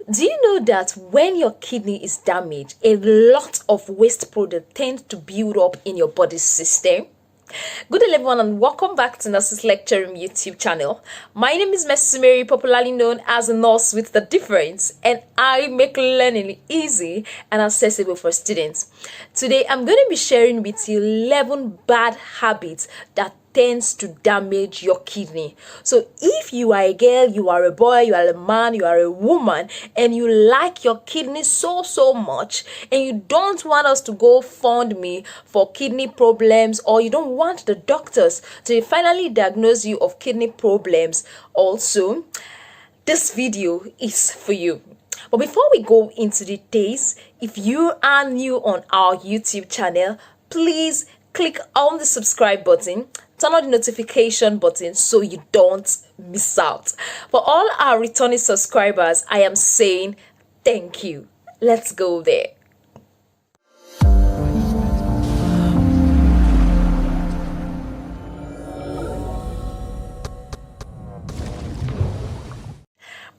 Do you know that when your kidney is damaged, a lot of waste product tends to build up in your body system? Good day everyone and welcome back to Nurses Lecturing YouTube channel. My name is Miss Mary, popularly known as a nurse with the difference, and I make learning easy and accessible for students. Today I'm going to be sharing with you 11 bad habits that tends to damage your kidney. So if you are a girl, you are a boy, you are a man, you are a woman, and you like your kidney so much, and you don't want us to go fund me for kidney problems, or you don't want the doctors to finally diagnose you of kidney problems also, this video is for you. But before we go into details, if you are new on our YouTube channel, please click on the subscribe button, turn on the notification button so you don't miss out. For all our returning subscribers, I am saying thank you. Let's go there.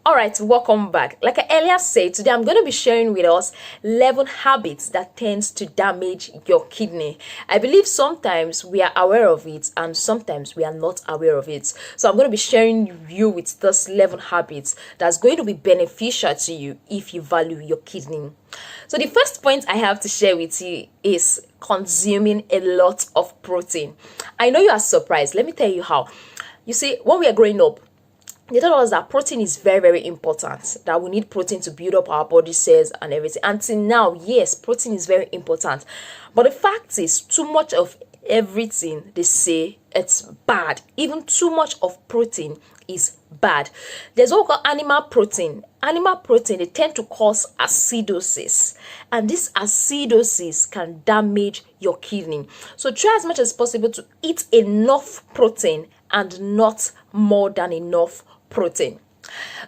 Alright, welcome back. Like I earlier said, today I'm going to be sharing with us 11 habits that tends to damage your kidney. I believe sometimes we are aware of it and sometimes we are not aware of it. So I'm going to be sharing you with those 11 habits that's going to be beneficial to you if you value your kidney. So the first point I have to share with you is consuming a lot of protein. I know you are surprised. Let me tell you how. You see, when we are growing up, they told us that protein is very important, that we need protein to build up our body cells and everything. Until now, yes, protein is very important, but the fact is, too much of everything, they say it's bad. Even too much of protein is bad. There's what we call animal protein. Animal protein, they tend to cause acidosis, and this acidosis can damage your kidney. So try as much as possible to eat enough protein and not more than enough protein.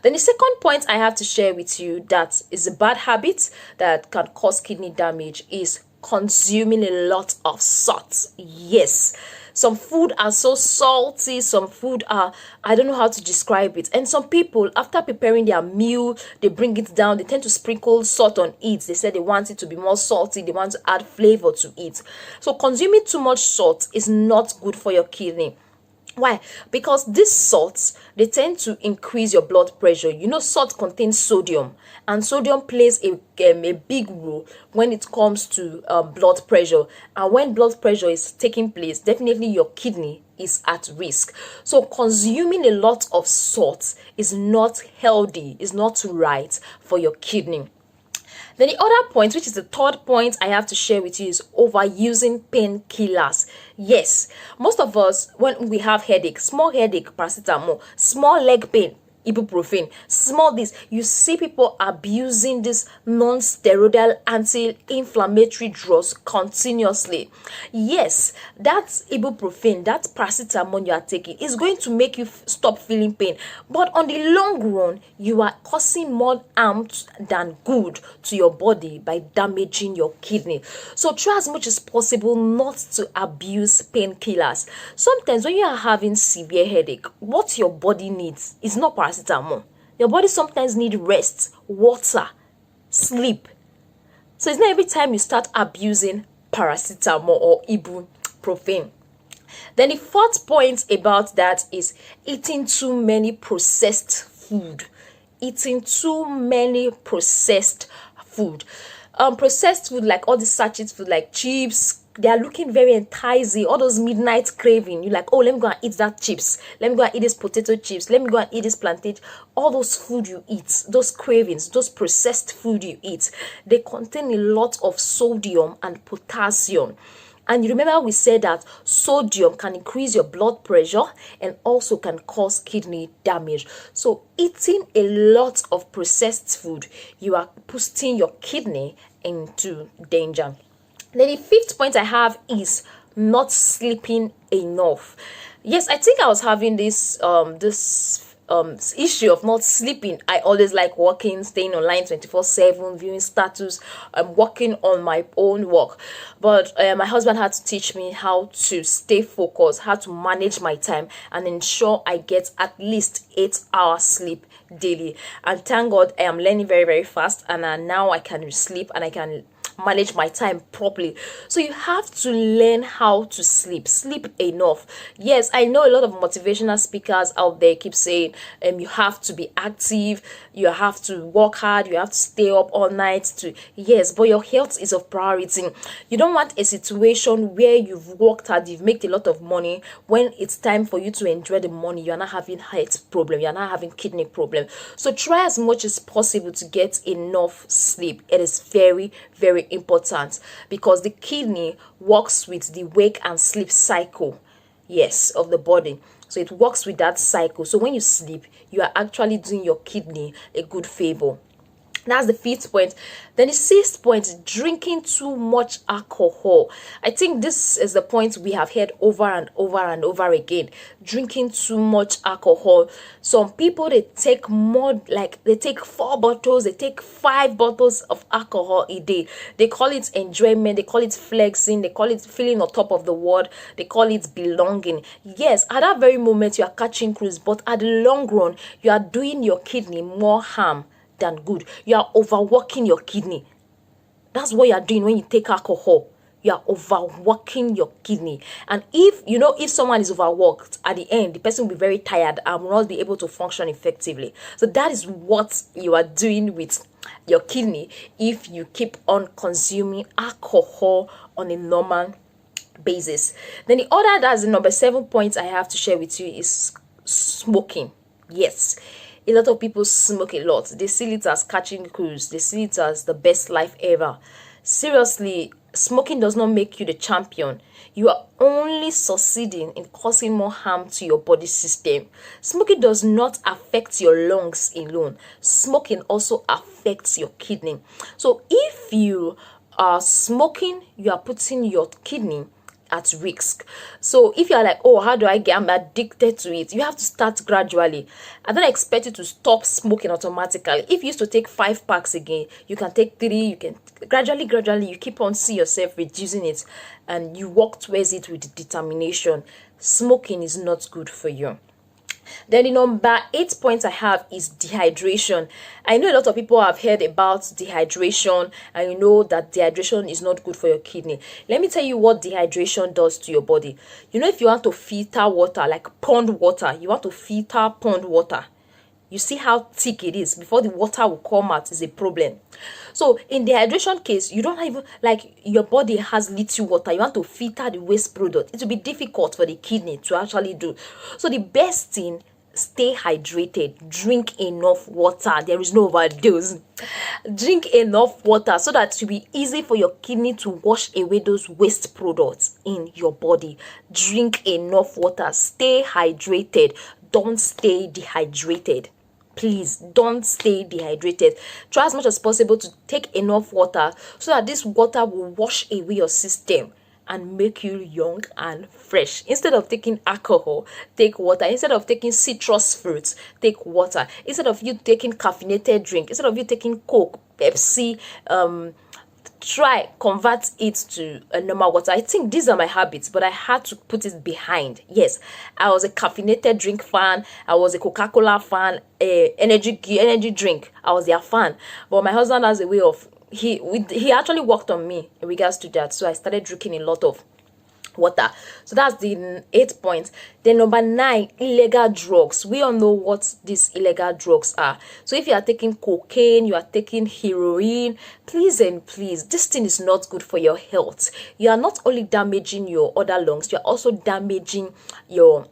Then the second point I have to share with you that is a bad habit that can cause kidney damage is consuming a lot of salt. Yes, some food are so salty, some food are, I don't know how to describe it. And some people, after preparing their meal, they bring it down, they tend to sprinkle salt on it. They say they want it to be more salty, they want to add flavor to it. So consuming too much salt is not good for your kidney. Why? Because these salts, they tend to increase your blood pressure. You know, salt contains sodium, and sodium plays a big role when it comes to blood pressure. And when blood pressure is taking place, definitely your kidney is at risk. So consuming a lot of salt is not healthy, is not right for your kidney. Then the other point, which is the third point I have to share with you, is overusing painkillers. Yes, most of us, when we have headache, small headache, paracetamol, small leg pain, ibuprofen, small this, you see people abusing this non-steroidal anti-inflammatory drugs continuously. Yes, that ibuprofen, that paracetamol you are taking is going to make you stop feeling pain, but on the long run you are causing more harm than good to your body by damaging your kidney. So try as much as possible not to abuse painkillers. Sometimes when you are having severe headache, what your body needs is not paracetamol. Your body sometimes needs rest, water, sleep. So it's not every time you start abusing paracetamol or ibuprofen. Then the fourth point about that is eating too many processed food. Eating too many processed food. Processed food like all the sachet food like chips, they are looking very enticing. All those midnight craving, you're like, oh, let me go and eat that chips, let me go and eat this potato chips, let me go and eat this plantain. All those food you eat, those cravings, those processed food you eat, they contain a lot of sodium and potassium. And you remember we said that sodium can increase your blood pressure and also can cause kidney damage. So eating a lot of processed food, you are putting your kidney into danger. Then the fifth point I have is not sleeping enough. Yes, I think I was having this issue of not sleeping. I always like working, staying online 24/7, viewing status, working on my own work. But my husband had to teach me how to stay focused, how to manage my time, and ensure I get at least 8 hours sleep daily. And thank God I am learning very, very fast, and now I can sleep and I can manage my time properly. So you have to learn how to sleep enough. Yes, I know a lot of motivational speakers out there keep saying you have to be active, you have to work hard, you have to stay up all night to, yes, but your health is of priority. You don't want a situation where you've worked hard, you've made a lot of money, when it's time for you to enjoy the money, you're not having health problem, you're not having kidney problem. So try as much as possible to get enough sleep. It is very, very important, because the kidney works with the wake and sleep cycle, yes, of the body. So it works with that cycle. So when you sleep, you are actually doing your kidney a good favor. That's the 5th point. Then the 6th point, drinking too much alcohol. I think this is the point we have heard over and over and over again. Drinking too much alcohol. Some people, they take more, like they take 4 bottles, they take 5 bottles of alcohol a day. They call it enjoyment, they call it flexing, they call it feeling on top of the world, they call it belonging. Yes, at that very moment you are catching cruise, but at the long run, you are doing your kidney more harm than good. You are overworking your kidney. That's what you are doing when you take alcohol. You are overworking your kidney. And if someone is overworked, at the end, the person will be very tired and will not be able to function effectively. So that is what you are doing with your kidney if you keep on consuming alcohol on a normal basis. Then that's the number 7 point I have to share with you, is smoking. Yes, a lot of people smoke a lot. They see it as catching cruise. They see it as the best life ever. Seriously, smoking does not make you the champion. You are only succeeding in causing more harm to your body system. Smoking does not affect your lungs alone. Smoking also affects your kidney. So if you are smoking, you are putting your kidney at risk. So if you're like, oh, how do I'm addicted to it, you have to start gradually. I don't expect you to stop smoking automatically. If you used to take 5 packs again, you can take 3. You can gradually you keep on see yourself reducing it, and you walk towards it with determination. Smoking is not good for you. Then the number 8 point I have is dehydration. I know a lot of people have heard about dehydration, and you know that dehydration is not good for your kidney. Let me tell you what dehydration does to your body. If you want to filter water, like pond water, you want to filter pond water, you see how thick it is before the water will come out is a problem. So in dehydration case, you don't even, like, your body has little water, you want to filter the waste product. It will be difficult for the kidney to actually do. So the best thing, stay hydrated, drink enough water. There is no overdose. Drink enough water so that it will be easy for your kidney to wash away those waste products in your body. Drink enough water, stay hydrated, don't stay dehydrated. Please don't stay dehydrated. Try as much as possible to take enough water so that this water will wash away your system and make you young and fresh. Instead of taking alcohol, take water. Instead of taking citrus fruits, take water. Instead of you taking caffeinated drink, instead of you taking Coke, Pepsi, try convert it to a normal water. I think these are my habits, but I had to put it behind. Yes, I was a caffeinated drink fan. I was a Coca-Cola fan, energy drink. I was their fan. But my husband has a way of, he actually worked on me in regards to that. So I started drinking a lot of water. So that's the 8th point. Then number 9, illegal drugs. We all know what these illegal drugs are. So if you are taking cocaine, you are taking heroin, please and please, this thing is not good for your health. You are not only damaging your other lungs, you are also damaging your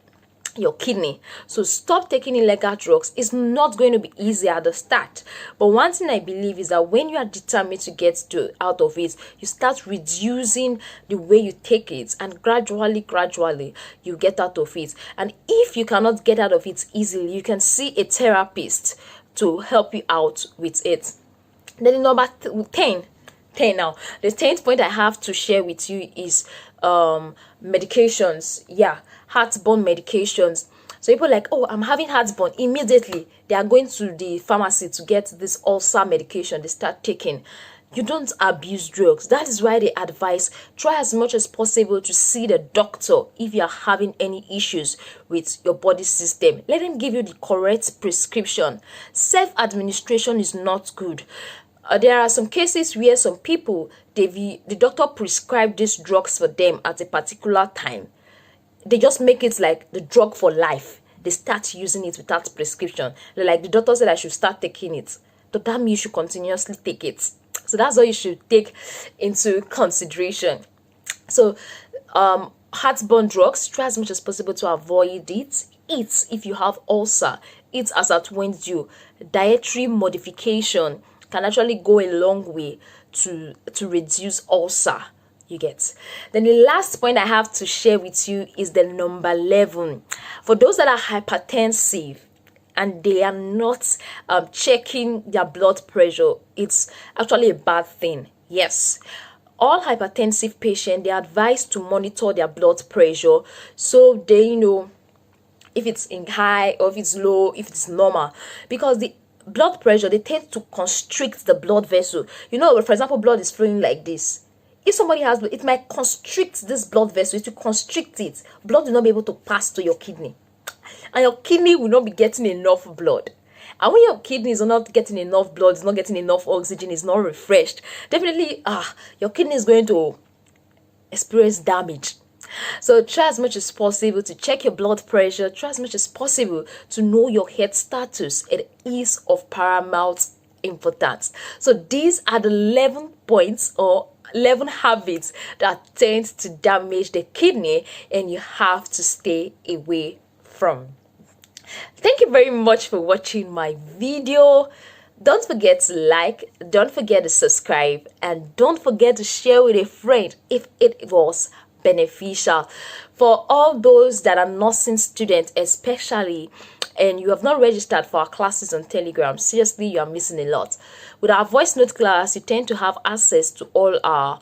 kidney. So stop taking illegal drugs. It's not going to be easy at the start, but one thing I believe is that when you are determined to get out of it, you start reducing the way you take it, and gradually you get out of it. And if you cannot get out of it easily, you can see a therapist to help you out with it. Then number 10 now, the 10th point I have to share with you is medications. Yeah, heartburn medications. So people like, oh, I'm having heartburn. Immediately, they are going to the pharmacy to get this ulcer medication. They start taking. You don't abuse drugs. That is why they advise, try as much as possible to see the doctor if you are having any issues with your body system. Let them give you the correct prescription. Self-administration is not good. There are some cases where some people, the doctor prescribed these drugs for them at a particular time. They just make it like the drug for life. They start using it without prescription. They're like, the doctor said I should start taking it. But that means you should continuously take it. So that's what you should take into consideration. So heartburn drugs, try as much as possible to avoid it. Eat if you have ulcer. Eat as at when due. Dietary modification can actually go a long way to reduce ulcer. You get. Then the last point I have to share with you is the number 11. For those that are hypertensive and they are not checking their blood pressure, it's actually a bad thing. Yes, all hypertensive patients, they are advised to monitor their blood pressure so they know if it's in high or if it's low, if it's normal, because the blood pressure, they tend to constrict the blood vessel. You know, for example, blood is flowing like this. If somebody has, it might constrict this blood vessel. It will constrict it. Blood will not be able to pass to your kidney, and your kidney will not be getting enough blood. And when your kidney is not getting enough blood, it's not getting enough oxygen, it's not refreshed, definitely your kidney is going to experience damage. So try as much as possible to check your blood pressure. Try as much as possible to know your health status. It is of paramount importance. So these are the 11 points or 11 habits that tend to damage the kidney and you have to stay away from. Thank you very much for watching my video. Don't forget to like, don't forget to subscribe, and don't forget to share with a friend if it was beneficial. For all those that are nursing students especially, and you have not registered for our classes on Telegram, seriously, you are missing a lot. With our voice note class, you tend to have access to all our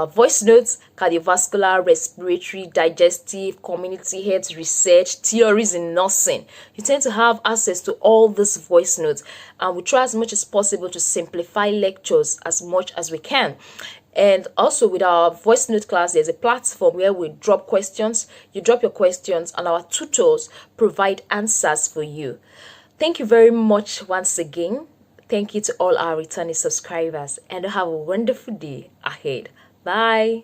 voice notes, cardiovascular, respiratory, digestive, community health, research, theories in nursing. You tend to have access to all these voice notes, and we try as much as possible to simplify lectures as much as we can. And also with our voice note class, there's a platform where we drop questions. You drop your questions and our tutors provide answers for you. Thank you very much once again. Thank you to all our returning subscribers, and have a wonderful day ahead. Bye.